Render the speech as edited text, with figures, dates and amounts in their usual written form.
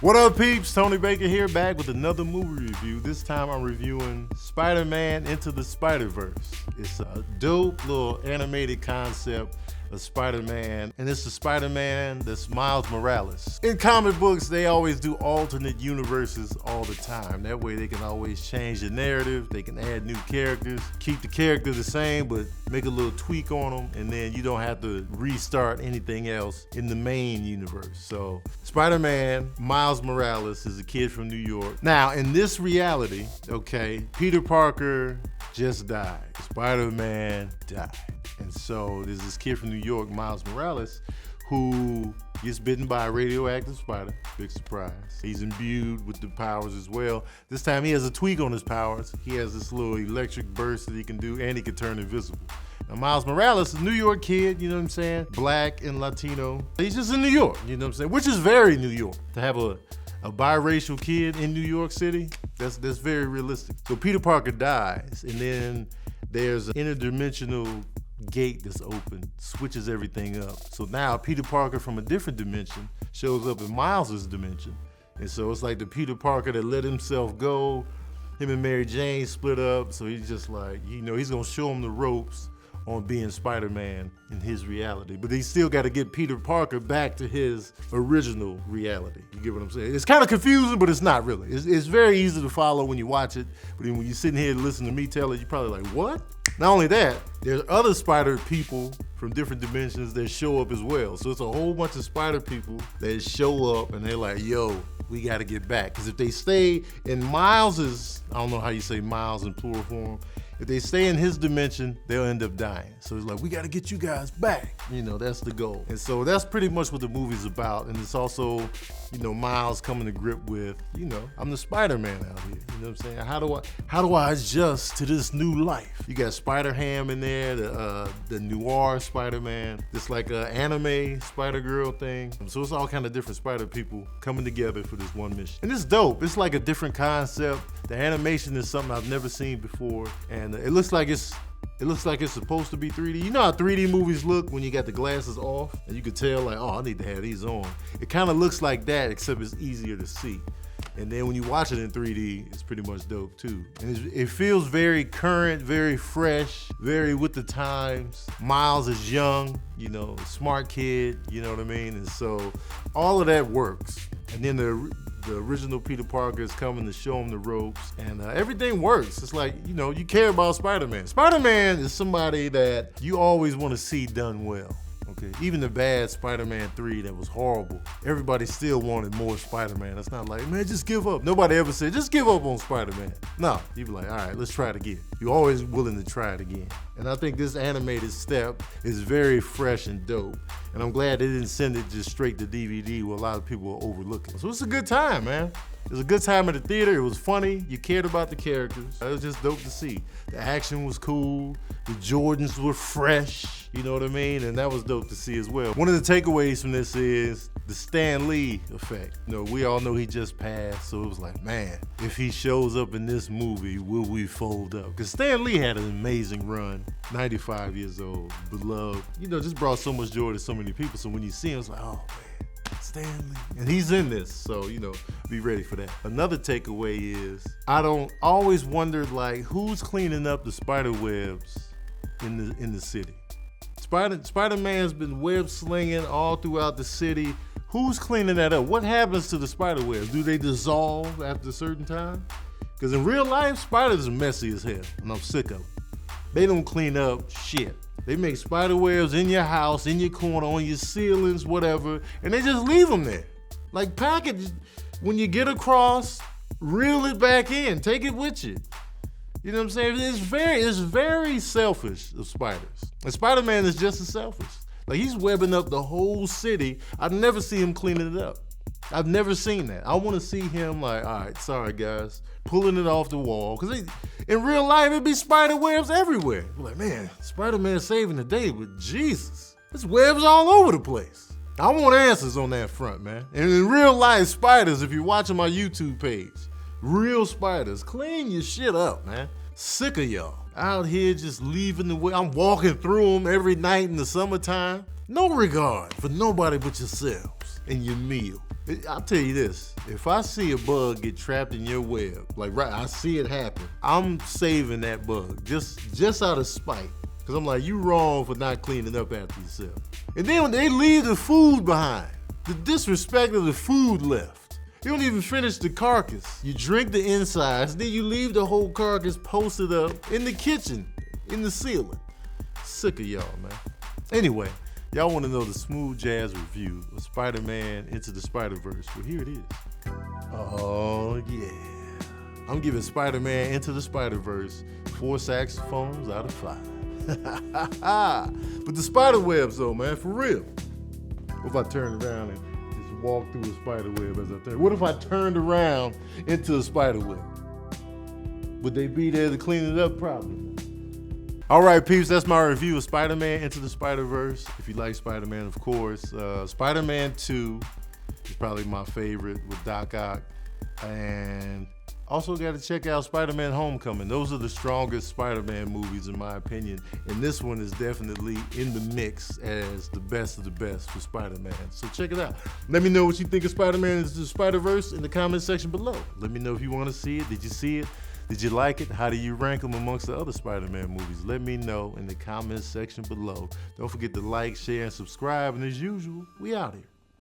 What up, peeps? Tony Baker here, back with another movie review. This time I'm reviewing Spider-Man Into the Spider-Verse. It's a dope little animated concept of Spider-Man, and it's the Spider-Man that's Miles Morales. In comic books, they always do alternate universes all the time. That way they can always change the narrative, they can add new characters, keep the character the same, but make a little tweak on them, and then you don't have to restart anything else in the main universe. So Spider-Man, Miles Morales, is a kid from New York. Now, in this reality, okay, Peter Parker just died. Spider-Man died. And so there's this kid from New York, Miles Morales, who gets bitten by a radioactive spider. Big surprise. He's imbued with the powers as well. This time he has a tweak on his powers. He has this little electric burst that he can do, and he can turn invisible. Now, Miles Morales is a New York kid, you know what I'm saying? Black and Latino. He's just in New York, you know what I'm saying? Which is very New York. To have a biracial kid in New York City, that's very realistic. So Peter Parker dies, and then there's an interdimensional gate that's open, switches everything up. So now Peter Parker from a different dimension shows up in Miles's dimension. And so it's like the Peter Parker that let himself go. Him and Mary Jane split up, so he's just like, you know, he's gonna show him the ropes on being Spider-Man in his reality. But he's still gotta get Peter Parker back to his original reality. You get what I'm saying? It's kind of confusing, but it's not really. It's very easy to follow when you watch it, but then when you're sitting here and listening to me tell it, you're probably like, what? Not only that, there's other spider people from different dimensions that show up as well. So it's a whole bunch of spider people that show up and they're like, yo, we gotta get back. Because if they stay in Miles's, I don't know how you say Miles in plural form, if they stay in his dimension, they'll end up dying. So it's like, we gotta get you guys back. You know, that's the goal. And so that's pretty much what the movie's about. And it's also, you know, Miles coming to grip with, you know, I'm the Spider-Man out here. You know what I'm saying? How do I adjust to this new life? You got Spider-Ham in there, the noir Spider-Man, this like anime Spider-Girl thing. So it's all kind of different Spider people coming together for this one mission. And it's dope. It's like a different concept. The animation is something I've never seen before. And it looks like it's supposed to be 3D. You know how 3D movies look when you got the glasses off and you can tell like, oh, I need to have these on. It kind of looks like that, except it's easier to see. And then when you watch it in 3D, it's pretty much dope too. And it feels very current, very fresh, very with the times. Miles is young, you know, smart kid, you know what I mean? And so all of that works. And then the original Peter Parker is coming to show him the ropes, and everything works. It's like, you know, you care about Spider-Man. Spider-Man is somebody that you always want to see done well. Okay, even the bad Spider-Man 3 that was horrible, everybody still wanted more Spider-Man. It's not like, man, just give up. Nobody ever said, just give up on Spider-Man. No, you be like, all right, let's try it again. You're always willing to try it again. And I think this animated step is very fresh and dope. And I'm glad they didn't send it just straight to DVD where a lot of people are overlooking. So it's a good time, man. It was a good time at the theater. It was funny. You cared about the characters. It was just dope to see. The action was cool. The Jordans were fresh. You know what I mean? And that was dope to see as well. One of the takeaways from this is the Stan Lee effect. You know, we all know he just passed, so it was like, man, if he shows up in this movie, will we fold up? Because Stan Lee had an amazing run. 95 years old, beloved. You know, just brought so much joy to so many people. So when you see him, it's like, oh, man, Stan Lee. And he's in this, so, you know, be ready for that. Another takeaway is, I don't always wondered, like, who's cleaning up the spider webs in the city? Spider-Man's been web slinging all throughout the city. Who's cleaning that up? What happens to the spider webs? Do they dissolve after a certain time? Because in real life, spiders are messy as hell, and I'm sick of them. They don't clean up shit. They make spider webs in your house, in your corner, on your ceilings, whatever, and they just leave them there. Like, package, when you get across, reel it back in, take it with you. You know what I'm saying? It's very selfish of spiders. And Spider-Man is just as selfish. Like, he's webbing up the whole city. I've never seen him cleaning it up. I've never seen that. I want to see him like, all right, sorry guys, pulling it off the wall. Because in real life, it'd be spider webs everywhere. We're like, man, Spider-Man saving the day, but Jesus, there's webs all over the place. I want answers on that front, man. And in real life, spiders, if you're watching my YouTube page, real spiders, clean your shit up, man. Sick of y'all out here just leaving the way. I'm walking through them every night in the summertime. No regard for nobody but yourselves and your meal. I'll tell you this, if I see a bug get trapped in your web, like right, I see it happen, I'm saving that bug just out of spite. Cause I'm like, you wrong for not cleaning up after yourself. And then when they leave the food behind, the disrespect of the food left. You don't even finish the carcass. You drink the insides, then you leave the whole carcass posted up in the kitchen, in the ceiling. Sick of y'all, man. Anyway, y'all want to know the smooth jazz review of Spider-Man Into the Spider-Verse? Well, here it is. Oh, yeah. I'm giving Spider-Man Into the Spider-Verse 4 saxophones out of 5. But the spider webs, though, man, for real. What if I turned around and just walked through a spider web as I turned? What if I turned around into a spider web? Would they be there to clean it up? Probably. All right, peeps, that's my review of Spider-Man Into the Spider-Verse. If you like Spider-Man, of course. Spider-Man 2 is probably my favorite with Doc Ock. And also got to check out Spider-Man Homecoming. Those are the strongest Spider-Man movies in my opinion. And this one is definitely in the mix as the best of the best for Spider-Man. So check it out. Let me know what you think of Spider-Man Into the Spider-Verse in the comment section below. Let me know if you want to see it. Did you see it? Did you like it? How do you rank them amongst the other Spider-Man movies? Let me know in the comments section below. Don't forget to like, share, and subscribe. And as usual, we out here.